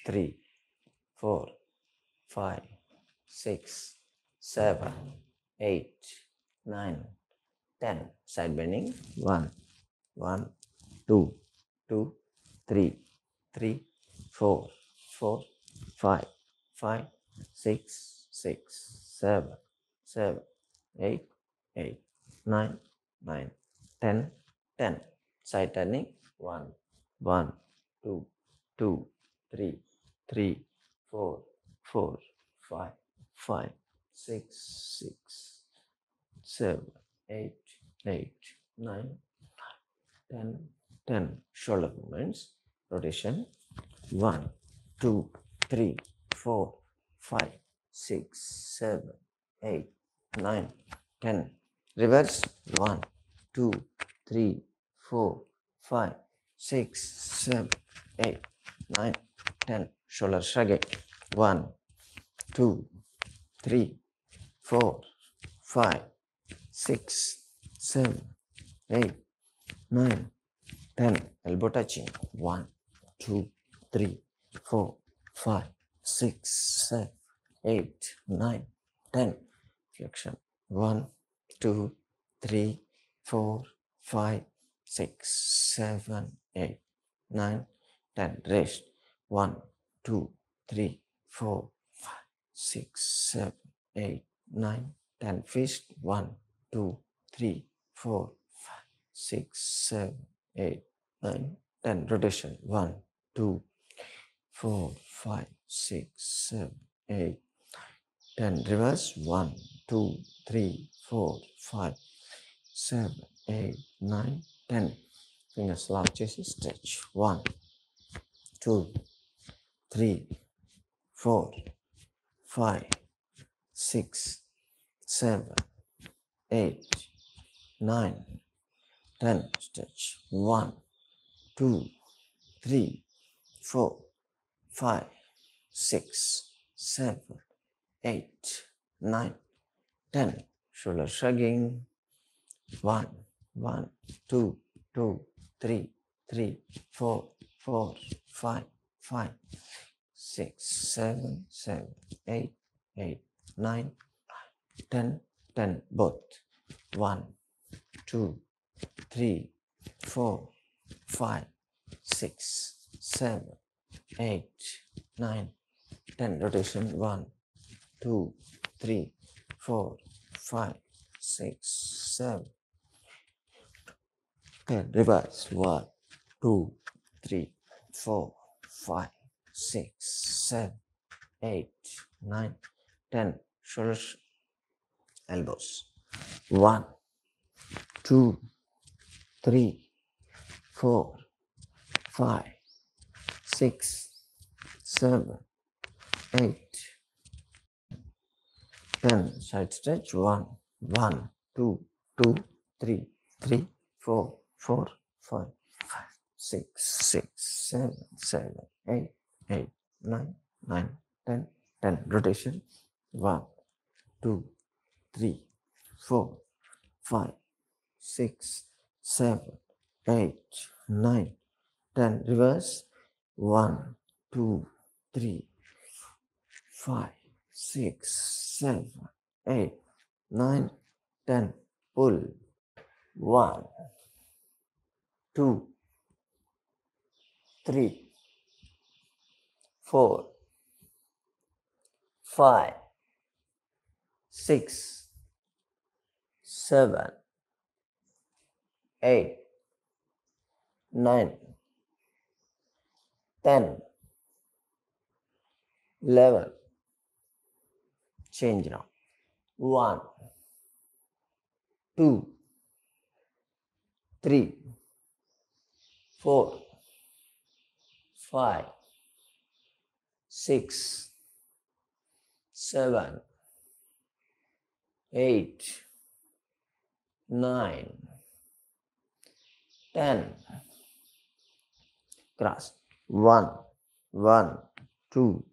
3, 4, 5, 6, 7, 8, 9, 10. Side bending. 1, 1, 2, 2, 3, 3, 4, 4, 5, 5, 6, 6, 7, 7, 8, 8, 9, 9, 10, 10. Side turning. 1, 1, 2, 2, 3, 3, 4, 4, 5, 5, 6, 6, 7, 8, 8, 9, 10, 10. Shoulder movements. Rotation. 1, 2, 3, 4, 5, 6, 7, 8, 9, 10. Reverse. 1, 2, 3, 4, 5, 6, 7, 8, 9, 10. Shoulder shrugging. 1, 2, 3, 4, 5, 6, 7, 8, 9, 10. Elbow touching. 1, 2, 3, 4, 5, 6, 7, 8, 9, 10. Flexion. 1, 2, 3, 4, 5, 6, 7, 8, 9, 10. Rest. 1, 2, 3, 4, 5, 6, 7, 8, 9, 10. Fist. 1, 2, 3, 4, 5, 6, 7, 8, 9, 10. Rotation. 1, 2, 4, 5, 6, 7, 8, 10. Reverse. 1, 2, 3, 4, 5, 7, 8, 9, 10. Fingers lock చేసి stretch. 1, 2, 3, 4, 5, 6, 7, 8, 9, 10. Stretch. 1, 2, 3, 4, 5, 6, 7, 8, 9, 10. Shoulder shrugging. 1, 1, 2, 2, 3, 3, 4, 4, 5, 5, 6, 7, 7, 8, 8, 9, 10, 10. Both. 1, 2, 3, 4, 5, 6, 7, 8, 9, 10. Rotation. 1, 2, 3, 4, 5, 6, 7, 10. Reverse. 1, 2, 3, 4, 5, 6, 7, 8, 9, 10. Shoulders, elbows. 1, 2, 3, 4, 5, 6, 7, 8, 10. Side stretch. 1, 1, 2, 2, 3, 3, 4, 4, 5, 6, 6, 7, 7, 8, 8, 9, 9, 10, 10. Rotation. 1, 2, 3, 4, 5, 6, 7, 8, 9, 10. Reverse. 1, 2, 3, 5, 6, 7, 8, 9, 10. Pull. 1, 2, 3, 4, 5, 6, 7, 8, 9, 10, 11. Change now. 1, 2, 3, 4, 5, 6, 7, 8, 9, 10. Cross. 1, 1, 2,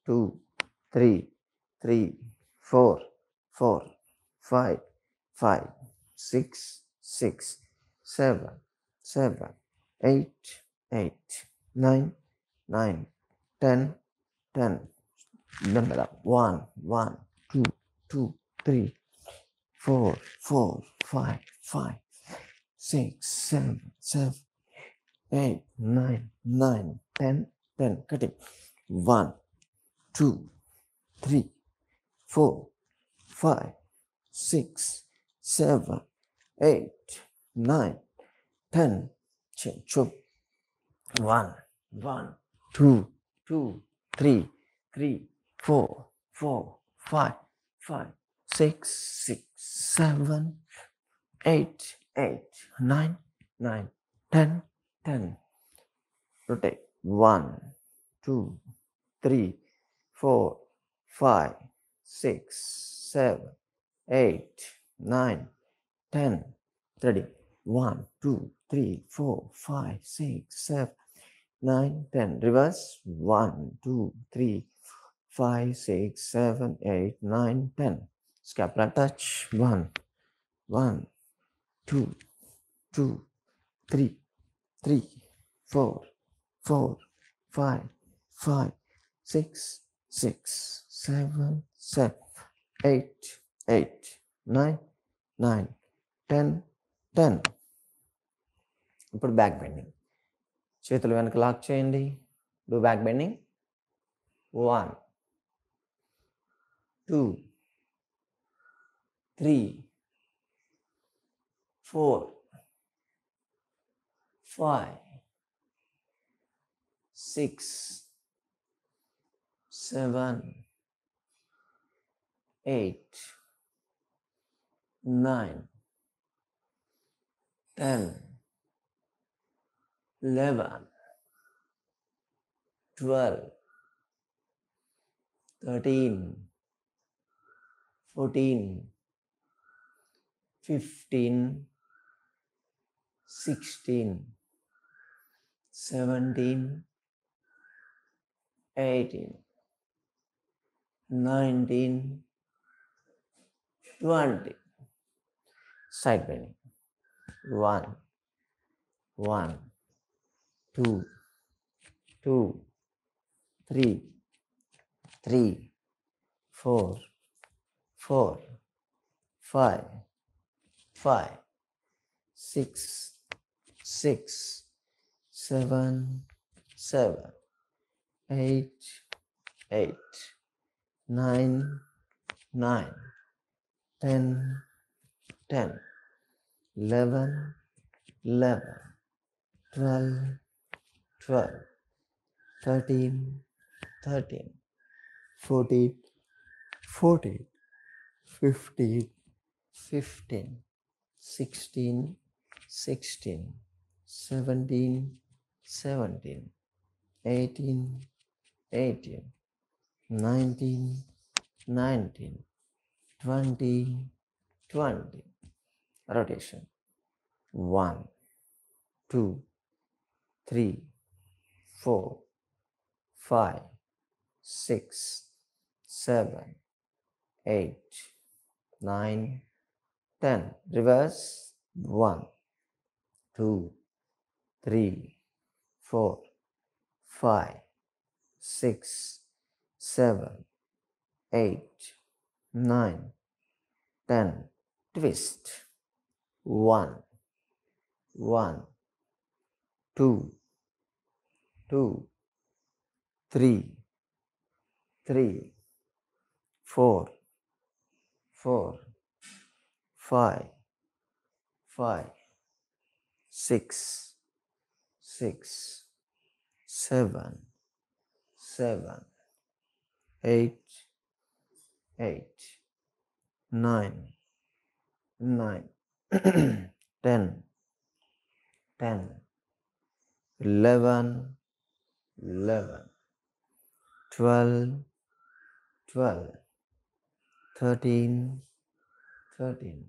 2, 3, 3, 4, 4, 5, 5, 6, 6, 7, 7, 8, 8, 9, 9, 10, 10. Remember that. 1, 1, 2, 2, 3, 4, 4, 5, 5, 6, 7, 7, 8, 9, 9, 10, 10. Cut it. 1, 2, 3, 4, 5, 6, 7, 8, 9, 10. Chop. 1, 1, 2, 2, 3, 3, 4, 4, 5, 5, 6, 6, 7, 8, 8, 9, 9, 10, 10. Rotate. 1, 2, 3, 4, 5, 6, 7, 8, 9, 10. Ready. 1, 2, 3, 4, 5, 6, 7, 9, 10. Reverse. 1, 2, 3, 5, 6, 7, 8, 9, 10. Scapula touch. 1, 1, 2, 2, 3, 3, 4, 4, 5, 5, 6, 6, 7, 7, 8, 8, 9, 9, 10, 10. ఇప్పుడు back bending. చేతులు వెనక lock చేయండి. Do back bending. 1, 2, 3, 4, 5, 6, 7, 8, 9, 10, 11, 12, 13, 14, 15, 16, 17, 18, 19, 20. Side bending. 1, 1, 2, 2, 3, 3, 4, 4, 5, 5, 6, 6, 7, 7, 8, 8, 9, 9, 10, 10, 11, 11, 12, 12, 13, 13, 14, 14, 15, 15, 16, 16, 17, 17, 18, 18, 19, 19, 20, 20. Rotation. 1, 2, 3, 4, 5, 6, 7, 8, 9, 10. Reverse. 1, 2, 3, 4, 5, 6, 7, 8, 9, 10. Twist. 1, 1, 2, 2, 3, 3, 4, 4, 5, 5, 6, 6, 7, 7, 8, 8, 9, 9, 10, 10, 11, 11, 12, 12, 13, 13,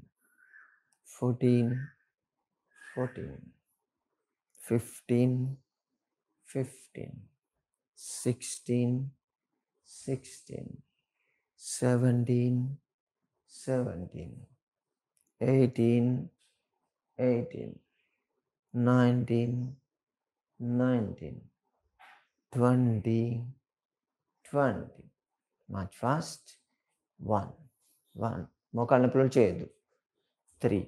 14, 14, 15, 15, 16, 16, 17, 17, 18, 18, 19, 19, 20, 20. March fast. 1, 1. మోకాళ్ళ నొప్పులు చేయొద్దు. 3,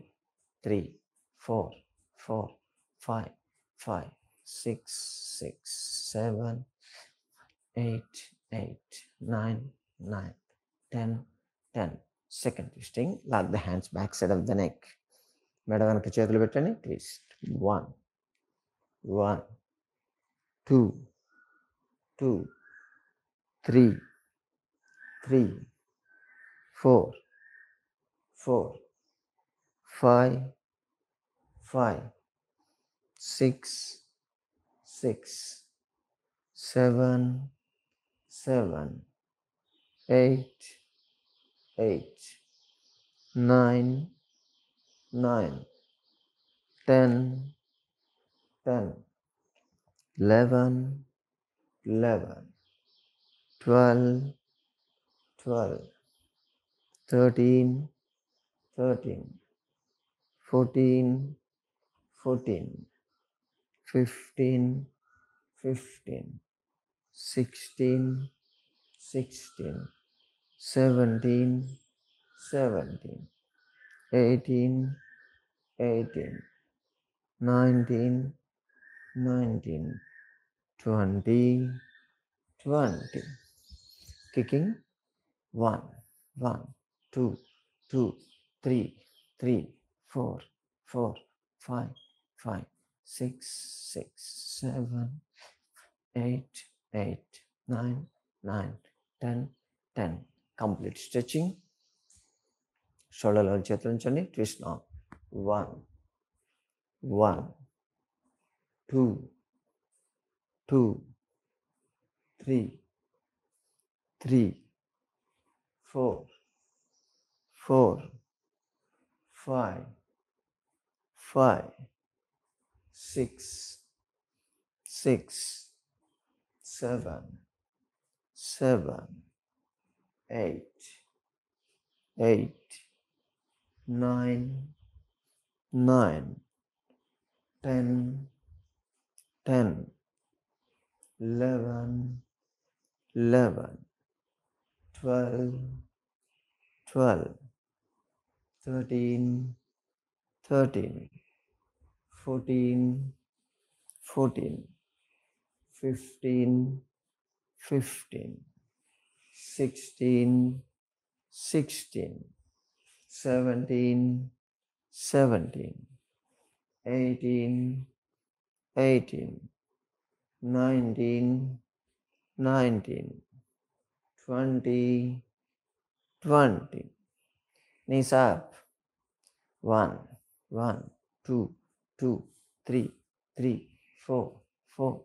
3, 4, 4, 5, 5, 6, 6, 7, 8, 8, 9, 9, 10, 10. Second twisting. Lock the hands back side of the neck. మెడ వెనక చేతులు పెట్టండి. ట్విస్ట్. 1, 1, 2, 2, 3, 3, 4, 4, 5, 5, 6, 6, 7, 7, 8, 8, 9, 9, 10, 10, 11, 11, 12, 12, 13, 13, 14, 14, 15, 15, 16, 16, 17, 17, 18, 18, 19, 19, 20, 20. Kicking. 1, 1, 2, 2, 3, 3, 4, 4, 5, 5, 6, 6, 7, 8, 8, 9, 9, 10, 10. Complete stretching. షోల్డర్లో చేతులు ఉంచండి. Twist now. 1, 1, 2, 2, 3, 3, 4, 4, 5, 5, 6, 6, 7, 7, 8, 8, 9, 9, 10, 10, 11, 11, 12, 12, 13, 13, 14, 14, 15, 15, 16, 16, 17, 17, 18, 18, 19, 19, 20, 20. Knees up. 1, 1, 2, 2, 3, 3, 4, 4,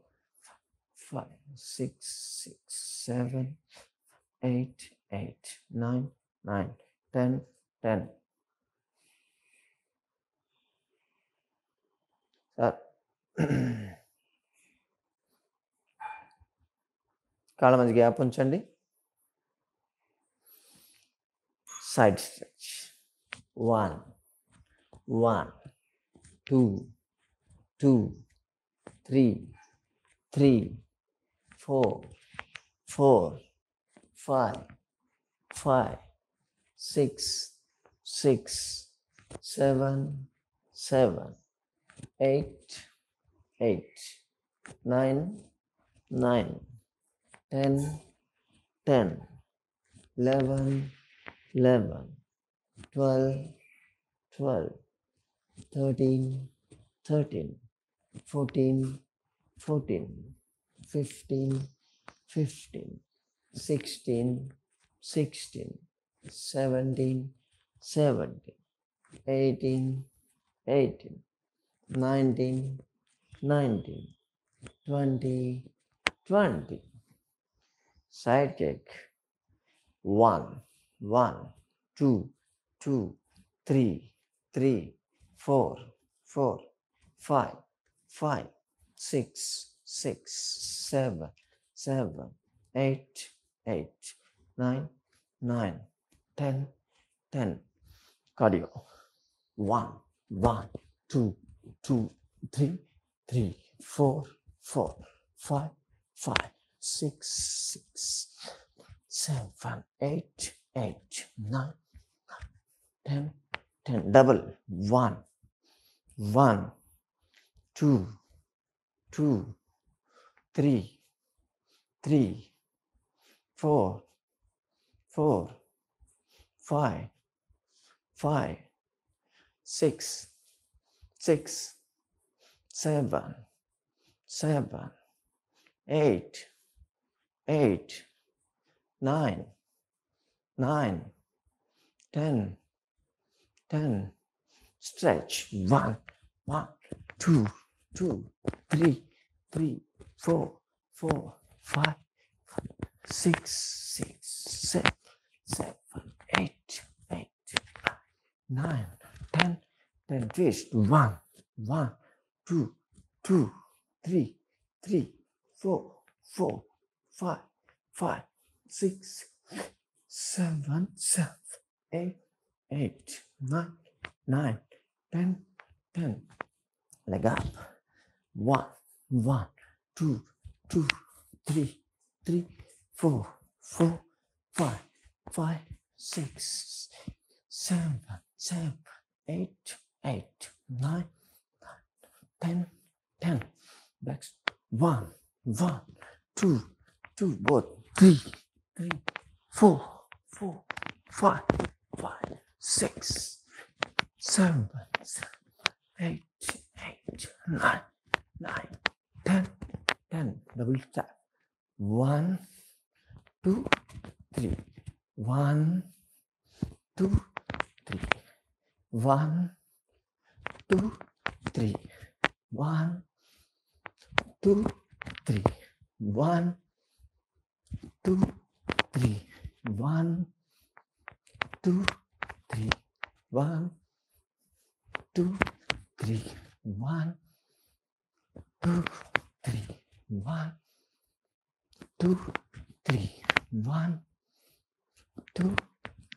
5, 6, 6, 7, 8, 8, 9, 9, 10, 10. కాళ్ళ మధ్య గ్యాప్ ఉంచండి. Side stretch. 1, 1, 2, 2, 3, 3, 4, 4, 5, 5, 6, 6, 7, 7, 8, 8, 9, 9, 10, 10, 11, 11, 12, 12, 13, 13, 14, 14, 15, 15, 16, 16, 17, 17, 18, 18, 19, 19, 20, 20. Side kick. 1, 1, 2, 2, 3, 3, 4, 4, 5, 5, 6, 6, 7, 7, 8, 8, 9, 9, 10, 10. Cardio. 1, 1, 2, 2, 3, 3, 4, 4, 5, 5, 6, 7, 8, 9, 10, 10. Double. 1, 1, 2, 2, 3, 3, 4, 4, 5, 5, 6, 6, 7, 7, 8, 8, 9, 9, 10, 10. Stretch. 1, 1, 2, 2, 3, 3, 4, 4, 5, 6, 6, 7, 7, 8, 8, 9, 10, 10. Twist. 1, 1, 2, 2, 3, 3, 4, 4, 5, 5, 6, 7, 7, 8, 8, 9, 9, 10, 10. Leg up. 1, 1, 2, 2, 3, 3, 4, 4, 5, 5, 6, 7, 7, 8, 8, 9, 10, 10. Back. 1, 1, 2, 2, both. 3, 3, 4, 4, 5, 5, 6, 7, 8, 8, 9, 9, 10, 10. Double tap. 1, 2, 3. 1, 2, 3. 1, 2, 3. 1, 2, 3. 1, 2, 3. 1, 2, 3. 1, 2, 3. 1, 2, 3. 1, 2, 3. 1, 2,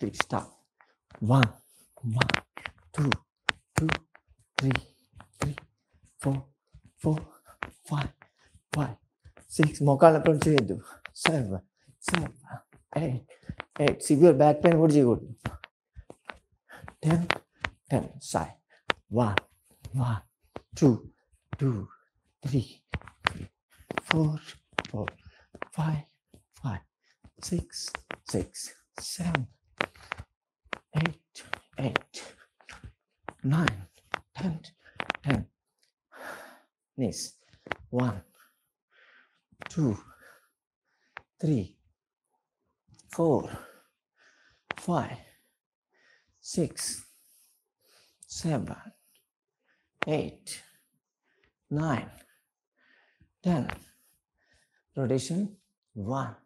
3. Stop. 1, 1, 2, 2, 3, 3, 4, 4, 5, 5, 6. మోకాళ్ళ పని చేయొద్దు. 7, 7, 8, 8. సివియర్ బ్యాక్ పెయిన్ కూడా చేయకూడదు. 10, 10. Side. 1, 1, 2, 2, 3, 4, 4, 5, 5, 6, 6, 7, 8, 8, 9, 10, 10. Knees. 1, 2, 3, 4, 5, 6, 7, 8, 9, 10. Rotation. 1,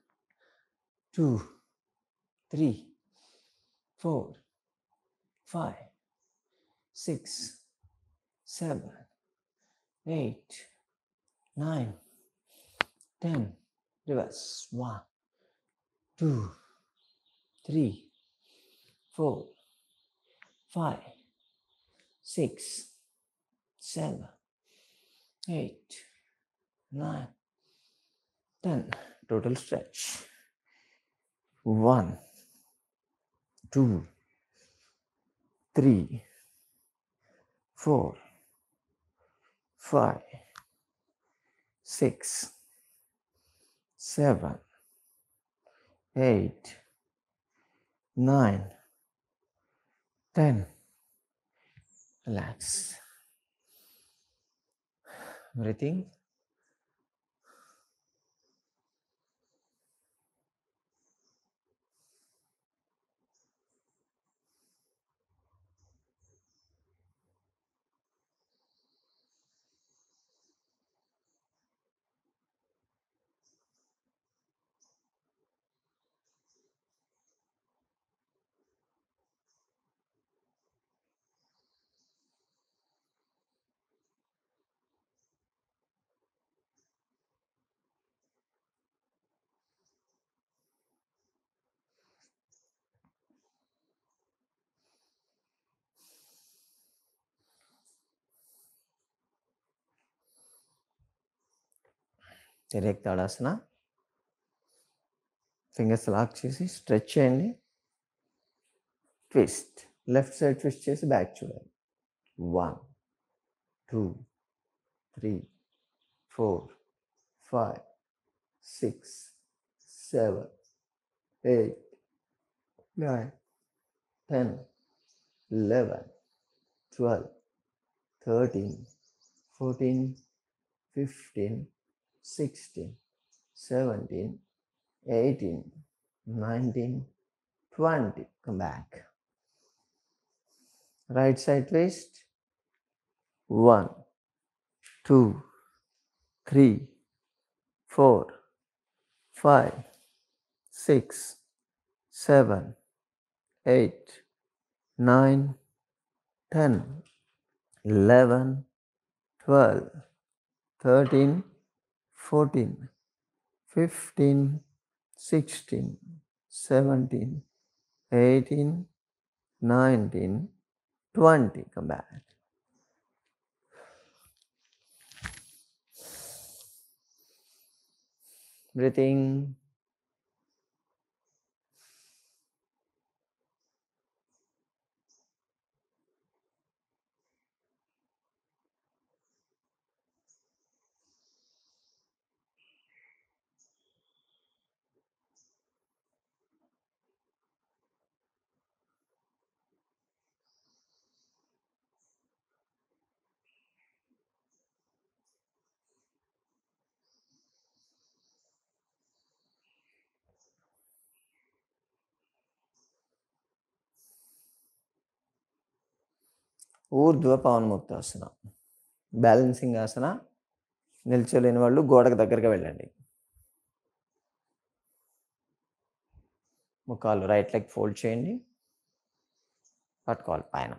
2, 3, 4, 5, 6, 7, 8, 9, 10. Reverse. 1, 2, 3, 4, 5, 6, 7, 8, 9, 10. Total stretch. 1, 2, 3, 4, 5, 6, 7, 8, 9, 10. Relax. Breathing. Direct Tadasana. Fingers lock చేసి stretch చేయండి. Twist. Left side twist చేసి back చూడాలి. 1 2 3 4 5 6 7 8 9 10 11 12 13 14 15 16 17 18 19 20. Come back. Right side twist. 1 2 3 4 5 6 7 8 9 10 11 12 13 14 15 16 17 18 19 20. Come back. Breathing. ఊర్ధ్వ Pawanmuktasana. Balancing ఆసన. నిల్చోలేని వాళ్ళు గోడకు దగ్గరగా వెళ్ళండి. ముఖాలు రైట్ లెగ్ ఫోల్డ్ చేయండి. పట్టుకోవాలి పైన.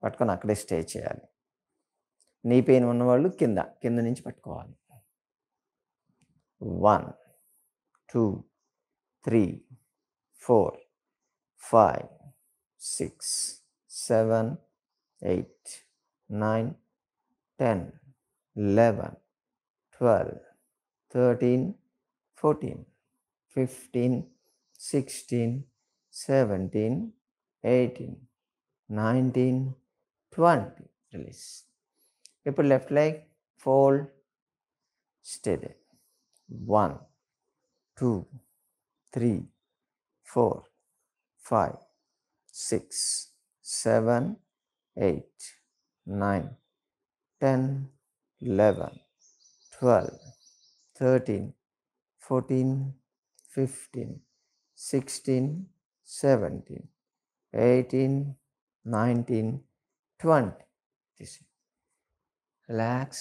పట్టుకొని అక్కడే స్టే చేయాలి. నీ పెయిన్ ఉన్నవాళ్ళు కింద నుంచి పట్టుకోవాలి. 1 2 3 4 5 6 7 8 9 10 11 12 13 14 15 16 17 18 19 20. రిలీజ్. ఇప్పుడు left leg fold, stay they. 1 2 3 4 5 6 7 8 9 10 11 12 13 14 15 16 17 18 19 20. Relax.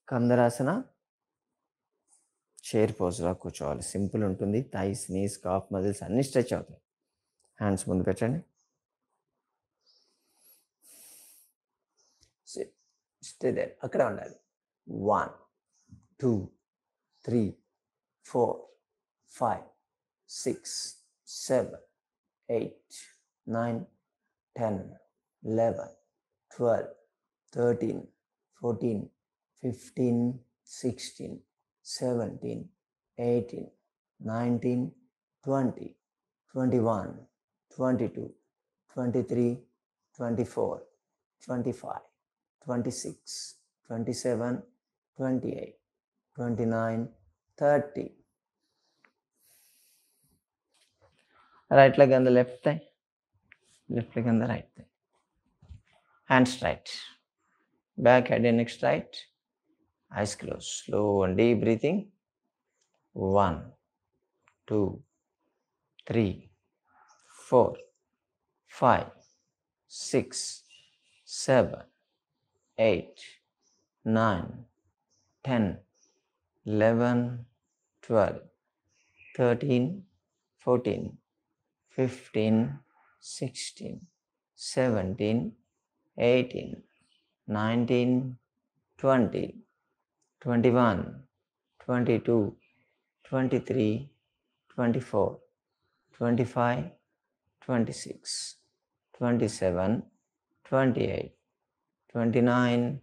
Kandharasana. Chair పోజ్లా కూర్చోవాలి. సింపుల్ ఉంటుంది. థైస్, నీస్, కాఫ్ మజిల్స్ అన్నీ స్ట్రెచ్ అవుతాయి. హ్యాండ్స్ ముందు పెట్టండి. Stay there. అక్కడే ఉండాలి. 1 2 3 4 5 6 7 8 9 10 11 12 13 14 15 16 17 18 19 20 21 22 23 24 25 26 27 28 29 30. Right leg on the left thigh, left leg on the right thigh. Hands straight, back, head and neck straight, eyes closed. Slow and deep breathing. 1 2 3 4 5 6 7 8 9 10, 11, 12, 13, 14, 15, 16, 17, 18, 19, 20, 21, 22, 23, 24, 25, 26, 27, 28, 29,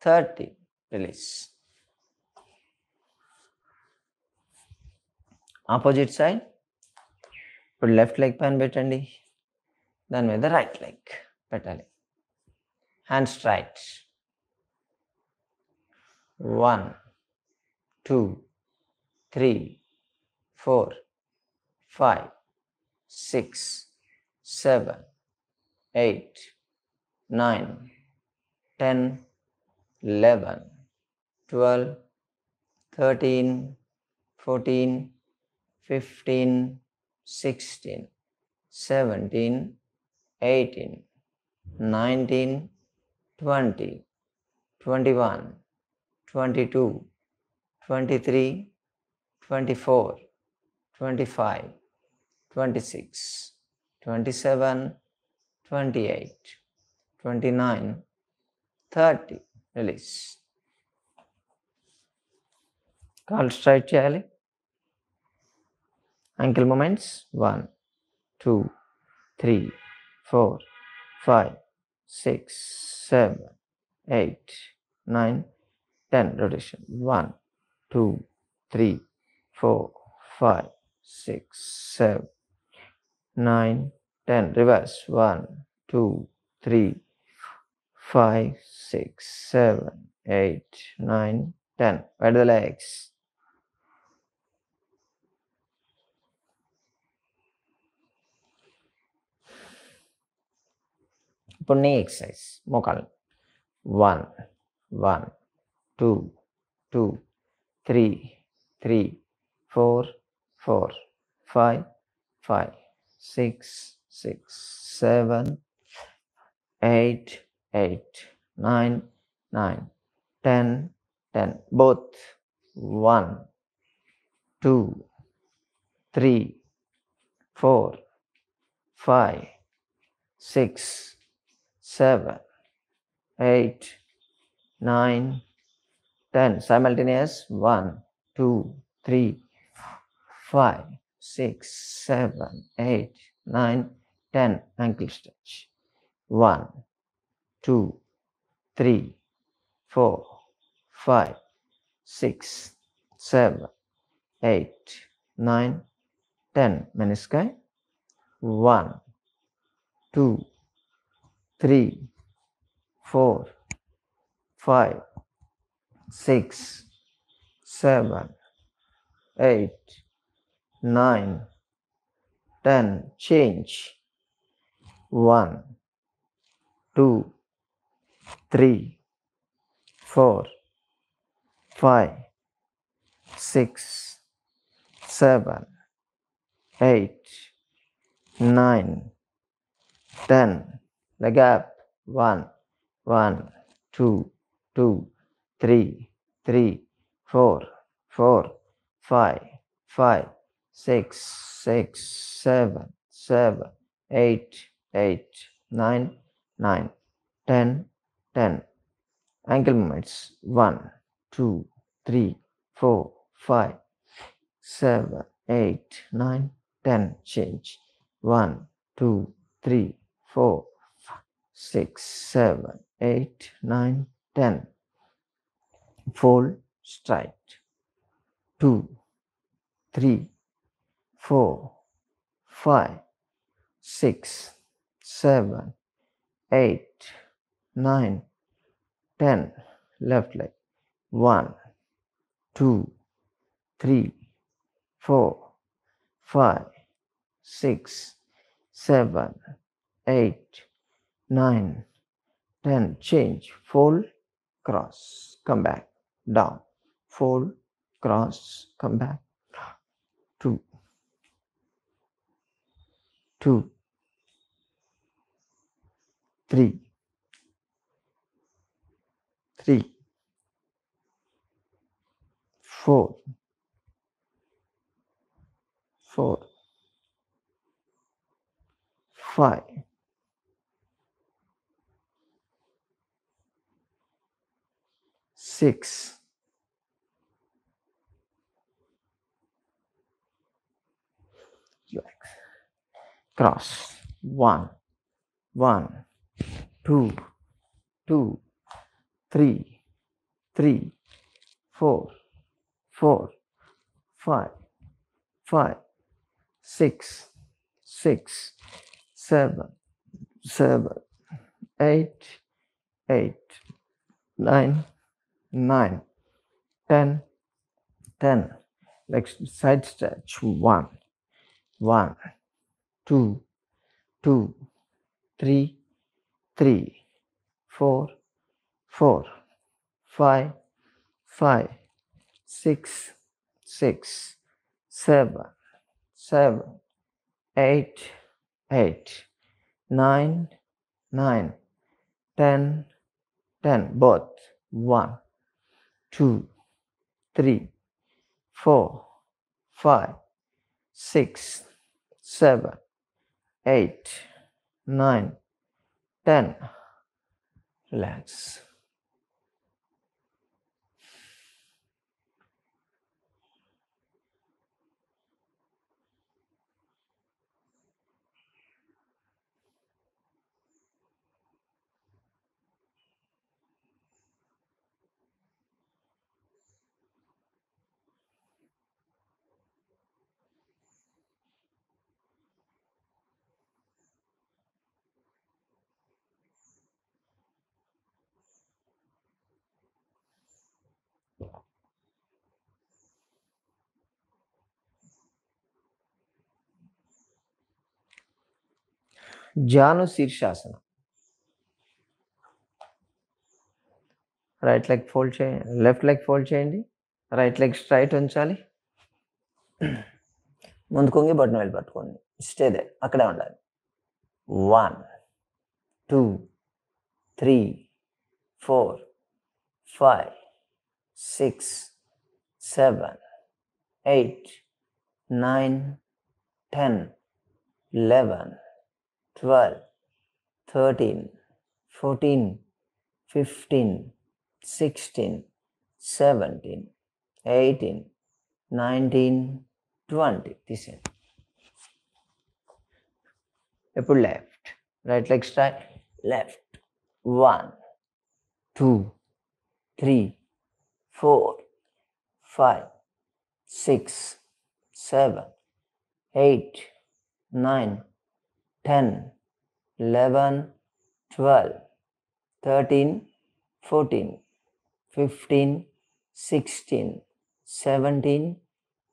30. Release. Opposite side. ఇప్పుడు left leg పైన పెట్టండి, దాని మీద right leg పెట్టాలి. Hands right. 1, 2, 3, 4, 5, 6, 7, 8, 9, 10, 11, 12, 13, 14, 15, 16, 17, 18, 19, 20, 21, 22, 23, 24, 25, 26, 27, 28, 29, 30. Release. కాల్ straight చేయాలి. Ankle movements. 1, 2, 3, 4, 5, 6, 7, 8, 9, 10. Rotation. 1, 2, 3, 4, 5, 6, 7, 9, 10. Reverse. 1, 2, 3, 5, 6, 7, 8, 9, 10. Wide the legs. ఇప్పుడు నీ ఎక్సర్సైజ్. మోకాలు. 1, 1, 2, 2, 3, 3, 4, 4, 5, 5, 6, 6, 7, 8, 8, 9, 9, 10, 10. Both. 1, 2, 3, 4, 5, 6, 7, 8, 9, 10. Simultaneous. 1, 2, 3, 5, 6, 7, 8, 9, 10. Ankle stretch. 1, 2, 3, 4, 5, 6, 7, 8, 9, 10. Menisci. 1, 2, 3, 4, 5, 6, 7, 8, 9, 10. Change. 1, 2, 3, 4, 5, 6, 7, 8, 9, 10. Leg up. 1, 1, 2, 2, 3, 3, 4, 4, 5, 5, 6, 6, 7, 7, 8, 8, 9, 9, 10, 10. Ankle movements. 1, 2, 3, 4, 5, 7, 8, 9, 10. Change. 1, 2, 3, 4, 6, 7, 8, 9, 10. Fold straight. 2, 3, 4, 5, 6, 7, 8, 9, 10. Left leg. 1, 2, 3, 4, 5, 6, 7, 8, 9, 10. Change. Fold, cross, come back, down. Fold, cross, come back. 2, 2, 3, 3, 4, 4, 5, 6, cross, 1, 1, 2, 2, 3, 3, 4, 4, 5, 5, 6, 6, 7, 7, 8, 8, 9, 9, 10, 10. Next side stretch. 1, 1, 2, 2, 3, 3, 4, 4, 5, 5, 6, 6, 7, 7, 8, 8, 9, 9, 10, 10. Both. 1, 2, 3, 4, 5, 6, 7, 8, 9, 10. Relax. జాను శీర్షాసనం. Right leg fold చేయండి, left leg fold చేయండి, right leg straight ఉంచాలి, ముందు కొంగి button వెళ్ళి పట్టుకోండి, stay they, అక్కడే ఉండాలి. 1, 2, 3, 4, 5, 6, 7, 8, 9, 10, 11, 12, 13, 14, 15, 16, 17, 18, 19, 20. తీసేయండి. ఇప్పుడు left, right leg straight, left. 1, 2, 3, 4, 5, 6, 7, 8, 9, 10, 11, 12, 13, 14, 15, 16, 17,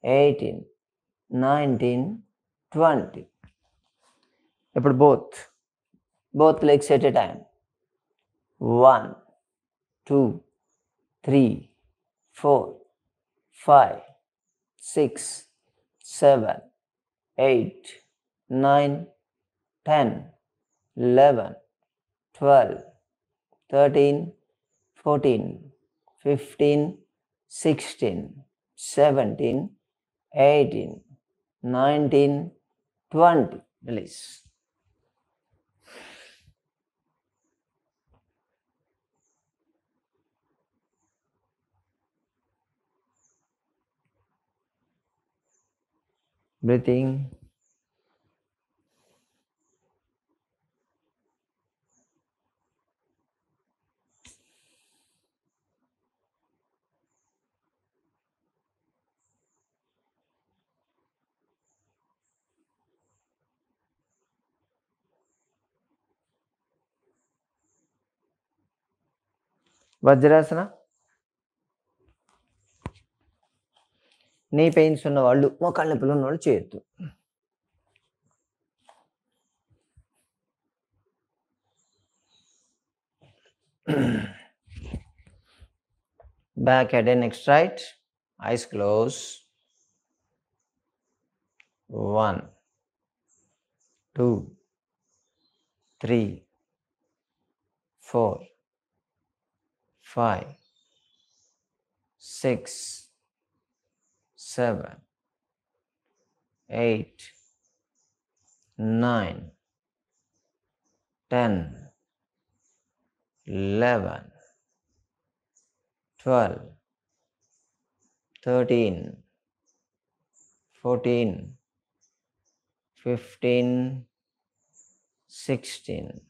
18, 19, 20. ఇప్పుడు both legs at a time. 1, 2, 3, 4, 5, 6, 7, 8, 9, 10, 11, 12, 13, 14, 15, 16, 17, 18, 19, 20. Release. Breathing. Vajrasana. నీ పెయిన్స్ ఉన్న వాళ్ళు, మోకాళ్ళ నొప్పులు ఉన్న వాళ్ళు చేయొద్దు. Back, head and neck straight, eyes closed. 1, 2, 3, 4, 5, 6, 7, 8, 9, 10, 11, 12, 13, 14, 15, 16,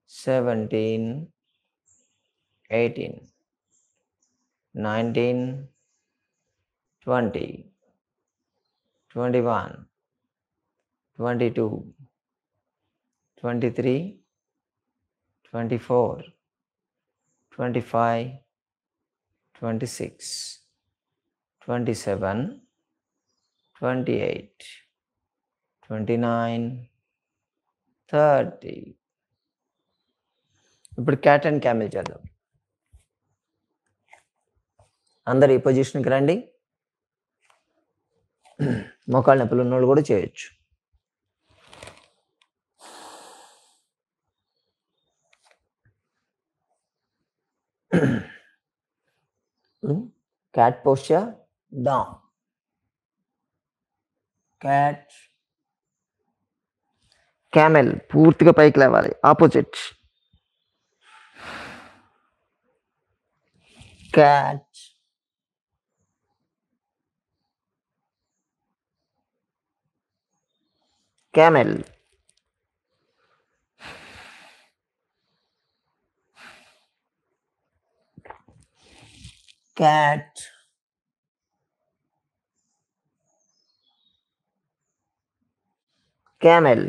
17, 18, 19, 20, 21, 22, 23, 24, 25, 26, 27, 28, 29, 30. ఇప్పుడు క్యాట్ అండ్ క్యామెల్ చేద్దాం. అందరు ఈ పొజిషన్కి రండి. మోకాళ్ళ నొప్పులు ఉన్నోళ్ళు కూడా చేయొచ్చు. Cat posture down, cat, camel పూర్తిగా పైకి లేవాలి, opposite, cat, camel, cat, camel,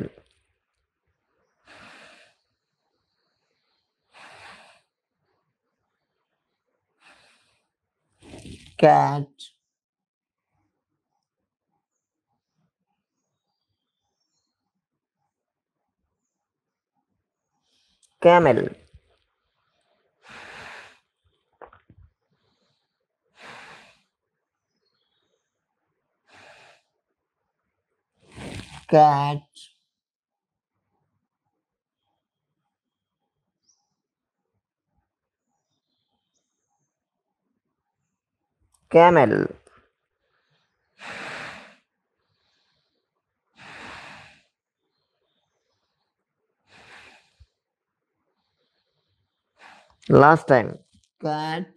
cat, camel, cat, camel, last time, cat,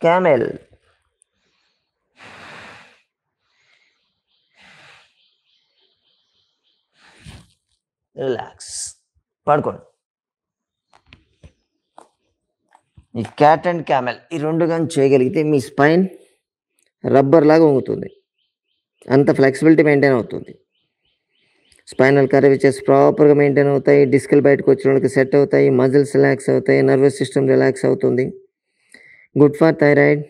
camel, relax, పడుకోండి. ఈ క్యాట్ అండ్ క్యామెల్ ఈ రెండు కానీ చేయగలిగితే మీ స్పైన్ రబ్బర్ లాగా వంగుతుంది, అంత ఫ్లెక్సిబిలిటీ మెయింటైన్ అవుతుంది. స్పైనల్ కర్వేచర్స్ ప్రాపర్గా మెయింటైన్ అవుతాయి, డిస్కులు బయటకు వచ్చిన వాళ్ళకి సెట్ అవుతాయి, మజిల్స్ రిలాక్స్ అవుతాయి, నర్వస్ సిస్టమ్ రిలాక్స్ అవుతుంది. Good for thyroid.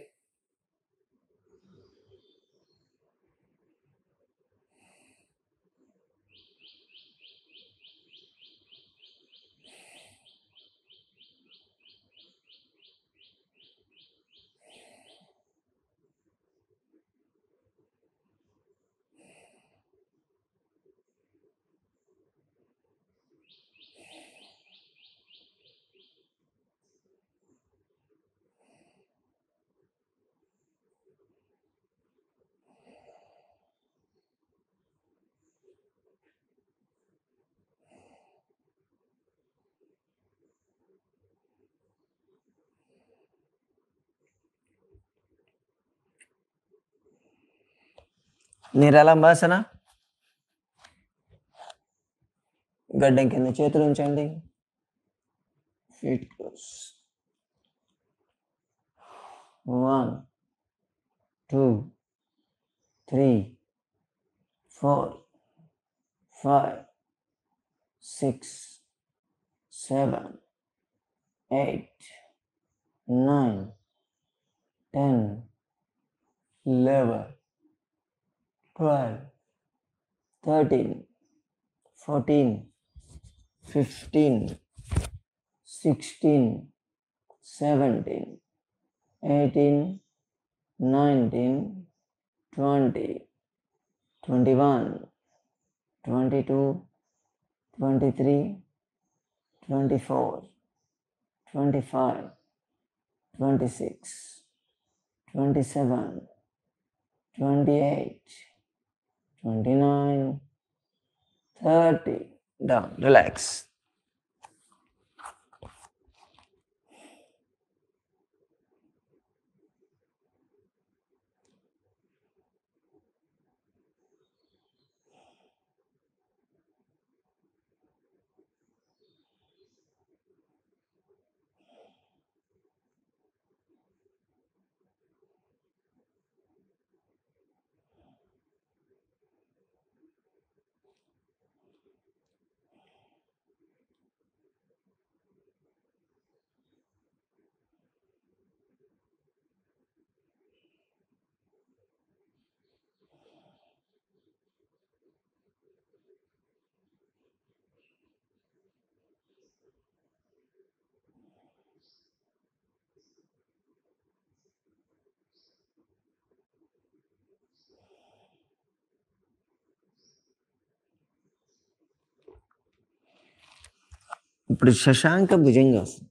నిరలంబాసన, గడ్డం కింద చేతులు ఉంచండి, ఫీట్ క్లోజ్. 1, 2, 3, 4, 5, 6, 7, 8, 9, 10, 11, 12, 13, 14, 15, 16, 17, 18, 19, 20, 21, 22, 23, 24, 25, 26, 27, 28, 29, 30. Down. Relax. ఇప్పుడు శశాంక భుజంగాసనం.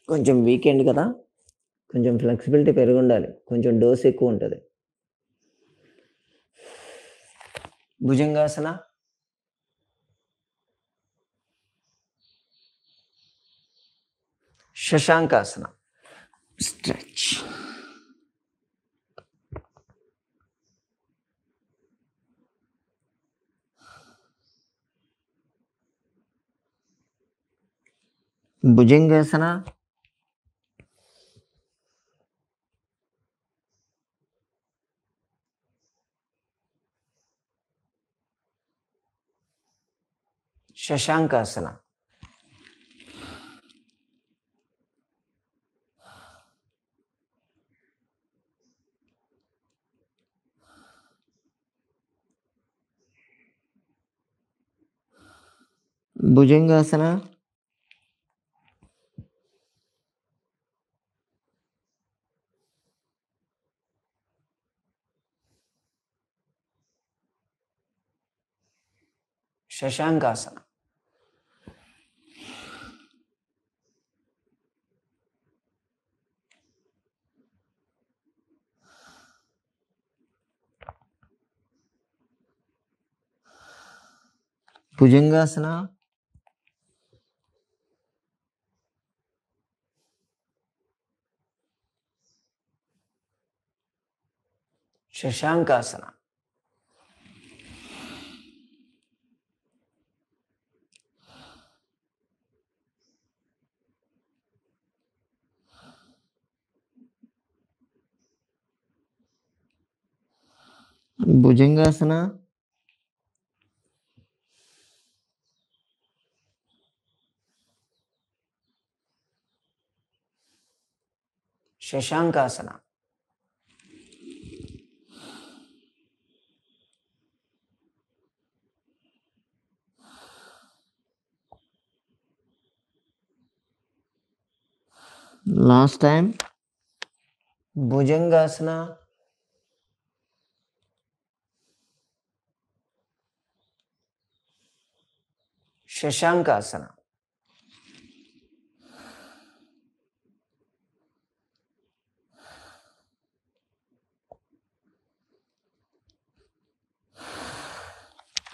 కొంచెం వీకెండ్ కదా, కొంచెం ఫ్లెక్సిబిలిటీ పెరిగి ఉండాలి, కొంచెం డోస్ ఎక్కువ ఉంటుంది. Bhujangasana, Shashankasana. Stretch. Bhujangasana, Shashankasana. Bhujangasana, Shashankasana. Bhujangasana, Shashankasana. Bhujangasana, Shashankasana. Last time. Bhujangasana, Shashankasana.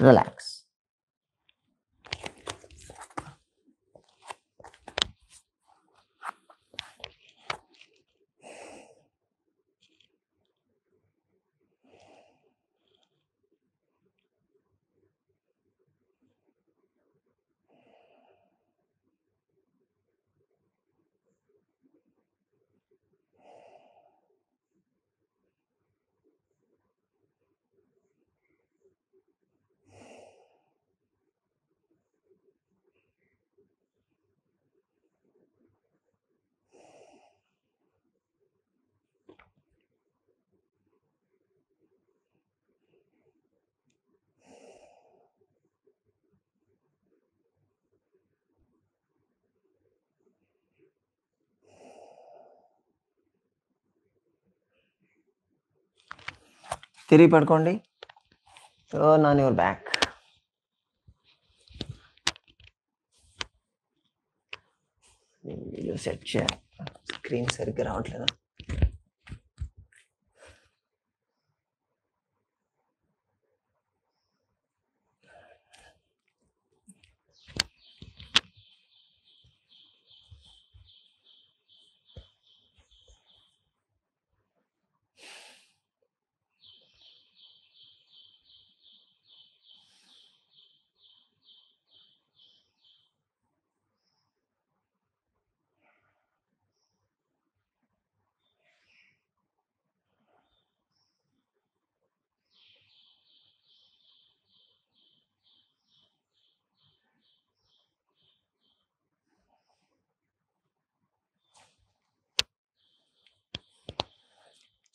Relax. తిరిగి పడుకోండి. Turn on your back. Video set చేయాలి, స్క్రీన్ సరిగ్గా రావట్లేదా.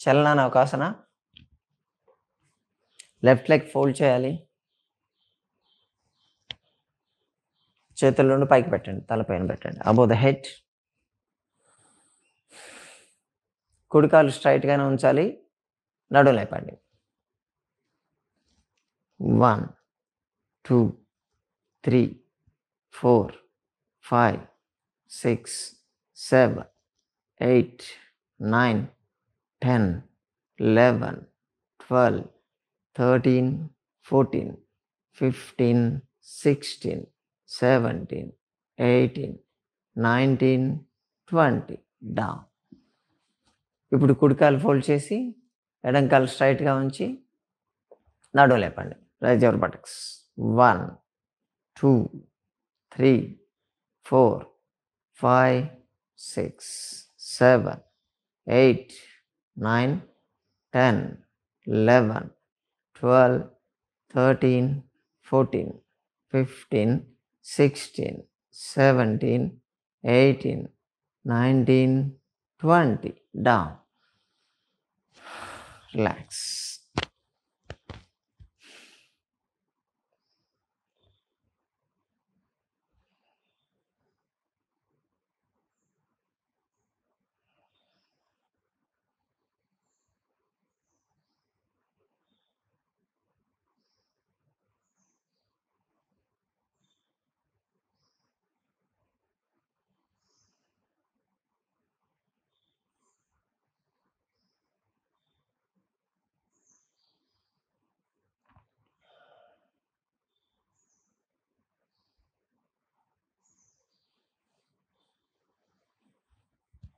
చలనాన్ని అవకాశన లెఫ్ట్ లెగ్ ఫోల్డ్ చేయాలి, చేతుల నుండి పైకి పెట్టండి, తలపైన పెట్టండి, అబౌవ్ ద హెడ్. కుడికాలు స్ట్రైట్గానే ఉంచాలి, నడుము లేపండి. 1 2 3 4 5 6 7 8 9 10 11 12 13 14 15 16 17 18 19 20 డౌన్. ఇప్పుడు కుడికాలు ఫోల్డ్ చేసి ఎడంకాలు స్ట్రైట్గా ఉంచి నడుము లేపండి. Rise your buttocks. 1 2 3 4 5 6 7 8 9 10 11 12 13 14 15 16 17 18 19 20 down. Relax.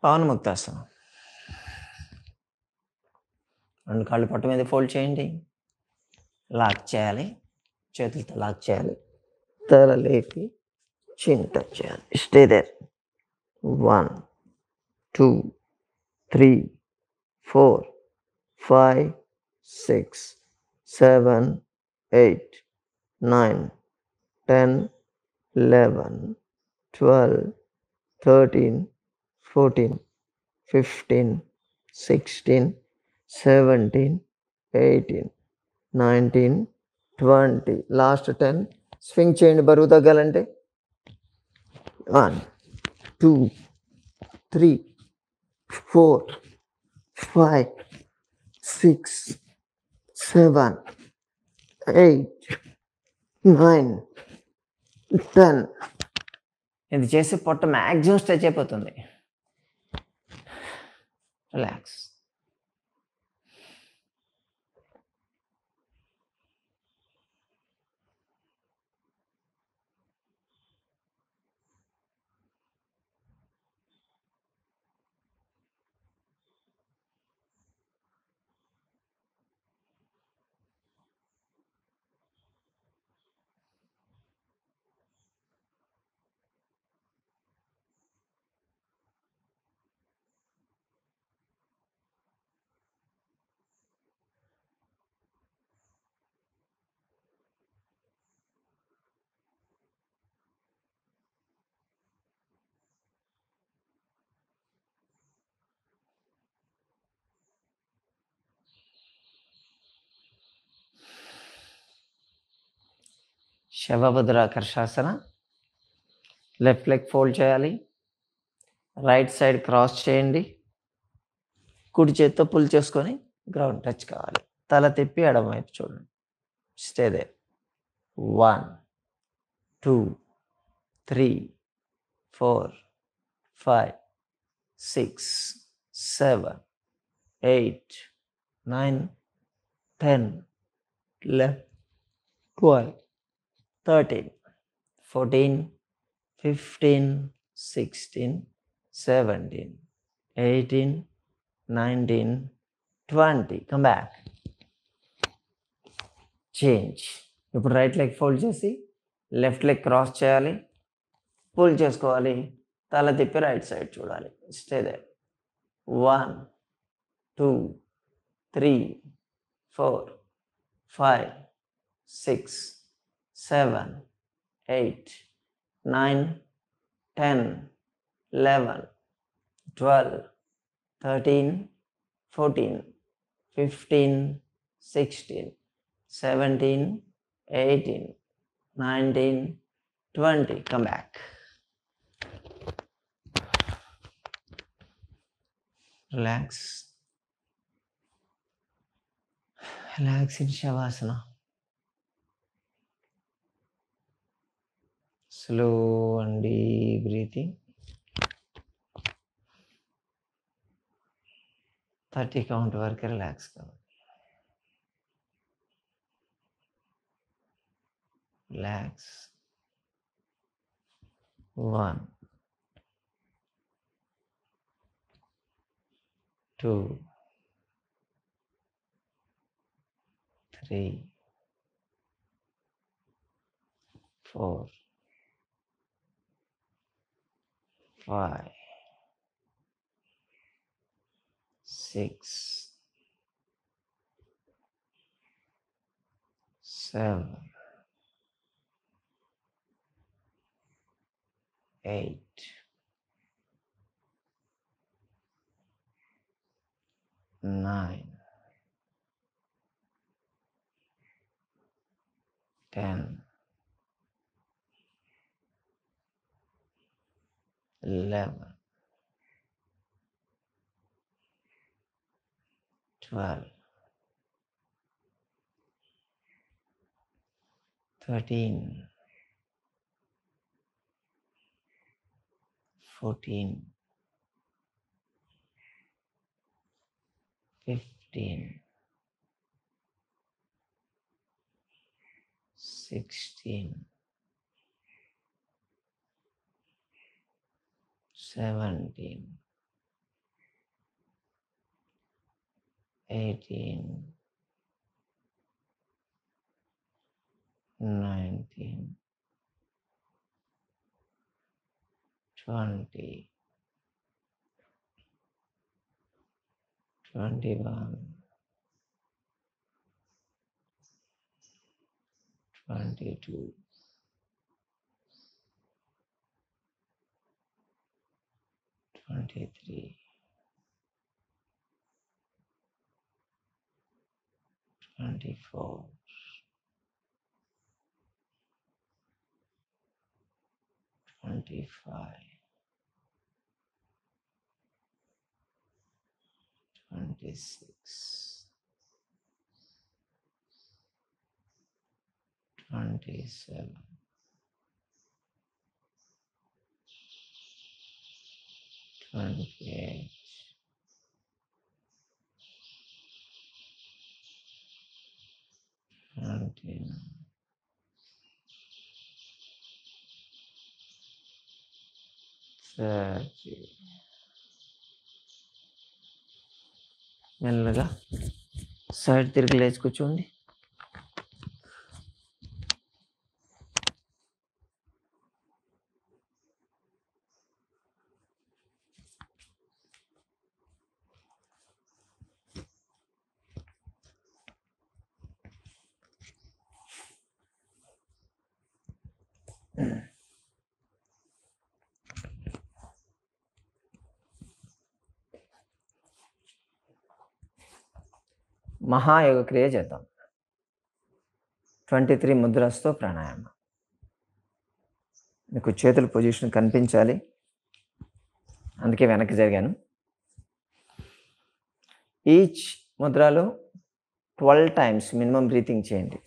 పవనముక్తాసనం. రెండు కాళ్ళు పట్టు మీద ఫోల్డ్ చేయండి, లాక్ చేయాలి, చేతులతో లాక్ చేయాలి, తల లేపి చిన్ టచ్ చేయాలి. Stay there. 1 2 3 4 5 6 7 8 9 10 11 12 13 14 15 16 17 18 19 20. లాస్ట్ 10. స్వింగ్ చేయండి బరువు తగ్గాలంటే. 1 2 3 4 5 6 7 8 9 10. ఇది చేసి పొట్ట మ్యాక్సిమం స్ట్రెచ్ అయిపోతుంది. రిలాక్స్. శవభద్రాకర్షాసన. లెఫ్ట్ లెగ్ ఫోల్డ్ చేయాలి, రైట్ సైడ్ క్రాస్ చేయండి, కుడి చేత్తో పుల్ చేసుకొని గ్రౌండ్ టచ్ కావాలి. తల తిప్పి ఎడమ వైపు చూడండి. Stay there. 1 2 3 4 5, 6, 7, 8, 9, 10, 11, 12, 13, 14, 15, 16, 17, 18, 19, 20. Come back. Change. ఇప్పుడు రైట్ లెగ్ ఫోల్డ్ చేసి లెఫ్ట్ లెగ్ క్రాస్ చేయాలి, పుల్ చేసుకోవాలి, తల తిప్పి రైట్ సైడ్ చూడాలి. Stay they. 1, 2, 3, 4, 5, 6, 7, 8, 9, 10, 11, 12, 13, 14, 15, 16, 17, 18, 19, 20. Come back. Relax. Relax in Shavasana. Slow and deep breathing. 30 count వరకు రిలాక్స్ కావాలి. Relax. 1, 2, 3, 4, 5, 6, 7, 8, 9, 10, 11, 12, 13, 14, 15, 16, 17, 18, 19, 20, 21, 22, 23, 24, 25, 26, 27, 28, 29, 30. మెల్లగా సైడ్ తిరిగి లేచి కూర్చోండి. మహాయోగ క్రియ చేద్దాం. 23 ముద్రస్తో ప్రాణాయామం. మీకు చేతుల పొజిషన్ కనిపించాలి, అందుకే వెనక్కి జరిగాను. ఈచ్ ముద్రలో 12 టైమ్స్ మినిమం బ్రీతింగ్ చేయండి.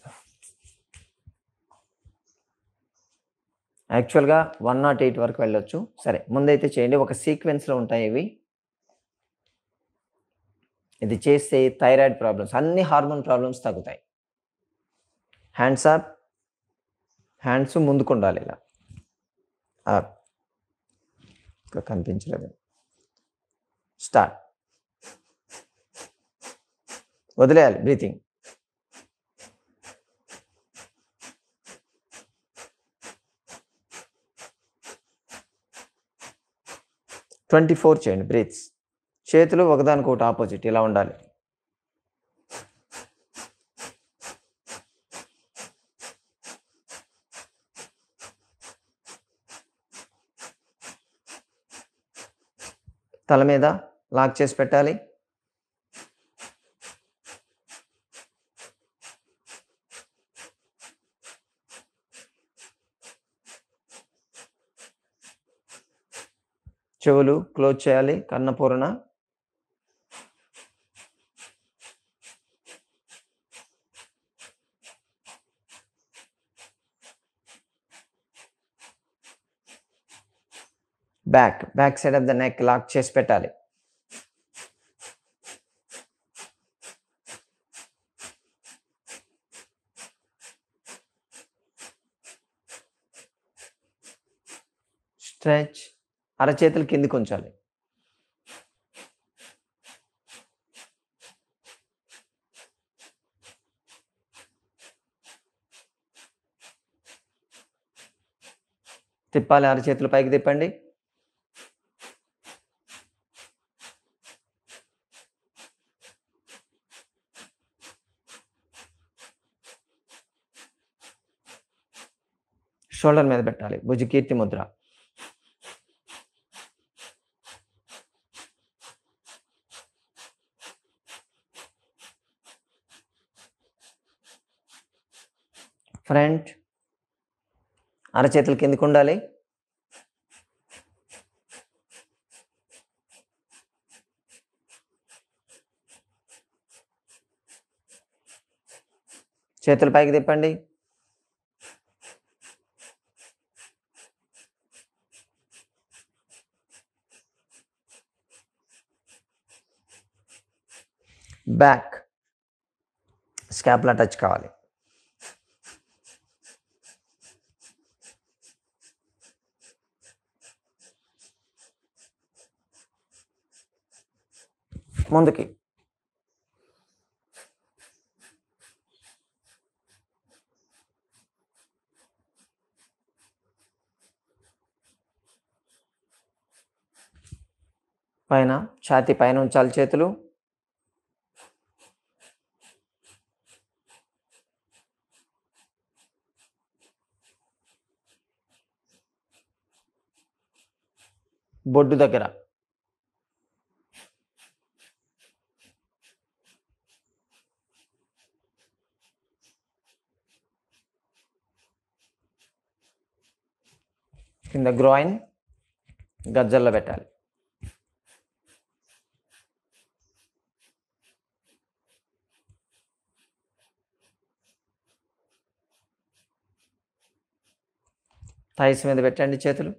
యాక్చువల్గా 108 వరకు వెళ్ళొచ్చు. సరే ముందైతే చేయండి. ఒక సీక్వెన్స్లో ఉంటాయి ఇవి. ఇది చేస్తే థైరాయిడ్ ప్రాబ్లమ్స్, అన్ని హార్మోన్ ప్రాబ్లమ్స్ తగ్గుతాయి. హ్యాండ్స్ అప్, హ్యాండ్స్ ముందుకు ఉండాలి ఇలా. అప్, ఇంకా కనిపించలేదు. స్టార్ట్. వదిలేయాలి బ్రీతింగ్. ట్వంటీ 24 చేయండి బ్రీత్స్. చేతులు ఒకదానికొకటి ఆపోజిట్ ఇలా ఉండాలి. తల మీద లాక్ చేసి పెట్టాలి. చెవులు క్లోజ్ చేయాలి. కన్నపూరణ. Back side of the neck lock చేసి పెట్టాలి. స్ట్రెచ్. అరచేతులు కిందికి ఉంచాలి. తిప్పాలి. అరచేతులు పైకి తిప్పండి. షోల్డర్ మీద పెట్టాలి. భుజకీర్తి ముద్ర. ఫ్రంట్. అరచేతులు కిందికి ఉండాలి. చేతులు పైకి తిప్పండి. బ్యాక్. స్కాపులా టచ్ కావాలి. ముందుకి. పైన ఛాతీ పైన ఉంచాలి చేతులు. బొడ్డు దగ్గర. కింద గ్రోయిన్. గజ్జల్లో పెట్టాలి. థైస్ మీద పెట్టండి చేతులు.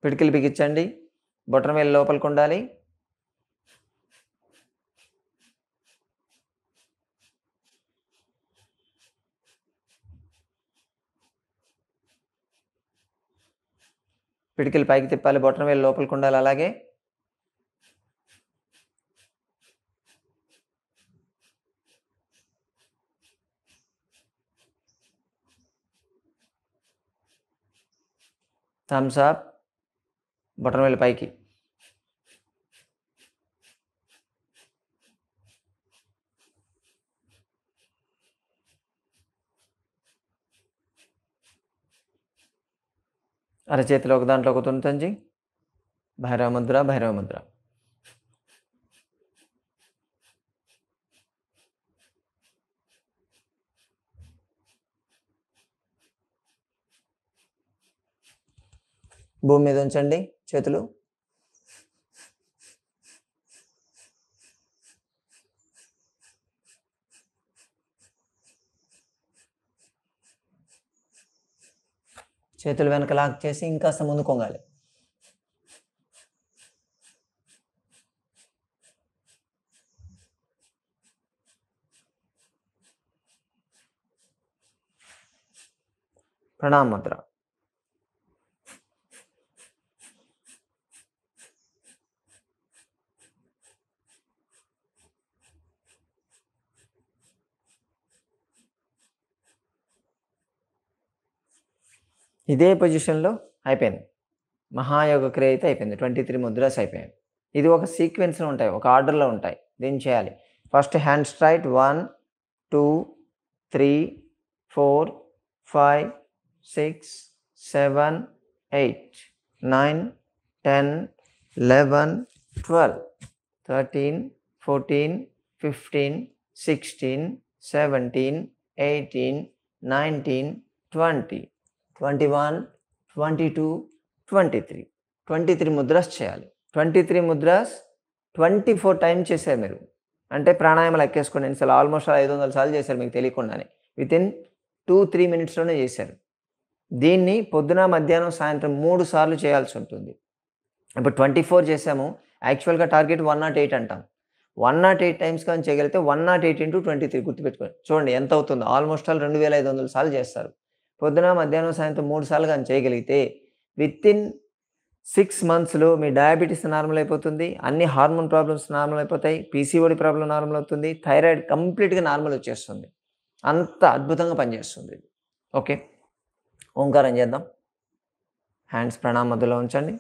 పిడికిలు బిగించండి. బొటన వేలు లోపలికి ఉండాలి. పిడికిలు పైకి తిప్పాలి. బొటన వేలు లోపలికి ఉండాలి. అలాగే థమ్స్ అప్. బొటన వేలు పైకి. అరచేతిలో ఒక దాంట్లో ఒక తుంతంజి. భైరవ ముద్ర. భైరవ ముద్ర. భూమి మీద ఉంచండి చేతులు. చేతులు వెనక లాక్ చేసి ఇంకాస్త ముందు కొంగాలి. ప్రణామ ముద్ర. ఇదే పొజిషన్లో అయిపోయింది. మహాయోగ క్రియ అయితే అయిపోయింది. 23 ముద్రాస్ అయిపోయాయి. ఇది ఒక సీక్వెన్స్లో ఉంటాయి, ఒక ఆర్డర్లో ఉంటాయి. దీన్ని చేయాలి. ఫస్ట్ హ్యాండ్ స్ట్రైట్ 1 2 3 4 5 6 7 8 9 10 11 12 13 14 15 16 17 18 19 20 21 22 23 ముద్రాస్ చేయాలి. 23 ముద్రాస్ 24 టైమ్స్ చేశారు మీరు. అంటే ప్రాణాయామాలు ఎక్కేసుకోండి. ఎన్నిసార్లు? ఆల్మోస్ట్ 500 సార్లు చేశారు మీకు తెలియకుండానే. వితిన్ 2-3 మినిట్స్లోనే చేశారు. దీన్ని పొద్దున, మధ్యాహ్నం, సాయంత్రం 3 సార్లు చేయాల్సి ఉంటుంది. ఇప్పుడు 24 చేసాము. యాక్చువల్గా టార్గెట్ 108 అంటాం. 108 టైమ్స్ కానీ చేయగలిగితే 108 × 23 గుర్తుపెట్టుకోండి. చూడండి ఎంత అవుతుందో. ఆల్మోస్ట్ 2500 సార్లు చేస్తారు. పొద్దున, మధ్యాహ్నం, సాయంత్రం 3 సార్లు కానీ చేయగలిగితే వితిన్ 6 మంత్స్లో మీ డయాబెటీస్ నార్మల్ అయిపోతుంది, అన్ని హార్మోన్ ప్రాబ్లమ్స్ నార్మల్ అయిపోతాయి, పీసీఓడి ప్రాబ్లం నార్మల్ అవుతుంది, థైరాయిడ్ కంప్లీట్గా నార్మల్ వచ్చేస్తుంది. అంత అద్భుతంగా పనిచేస్తుంది. ఓకే, ఓంకారం చేద్దాం. హ్యాండ్స్ ప్రణామ మధ్యలో ఉంచండి.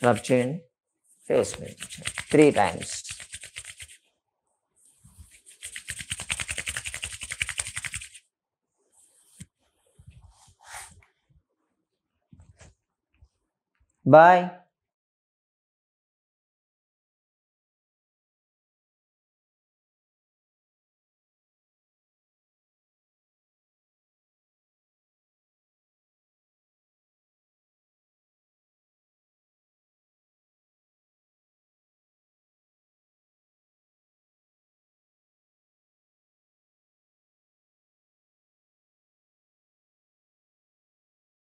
రబ్ చేయండి. ఫేస్ మీద 3 టైమ్స్. బాయ్.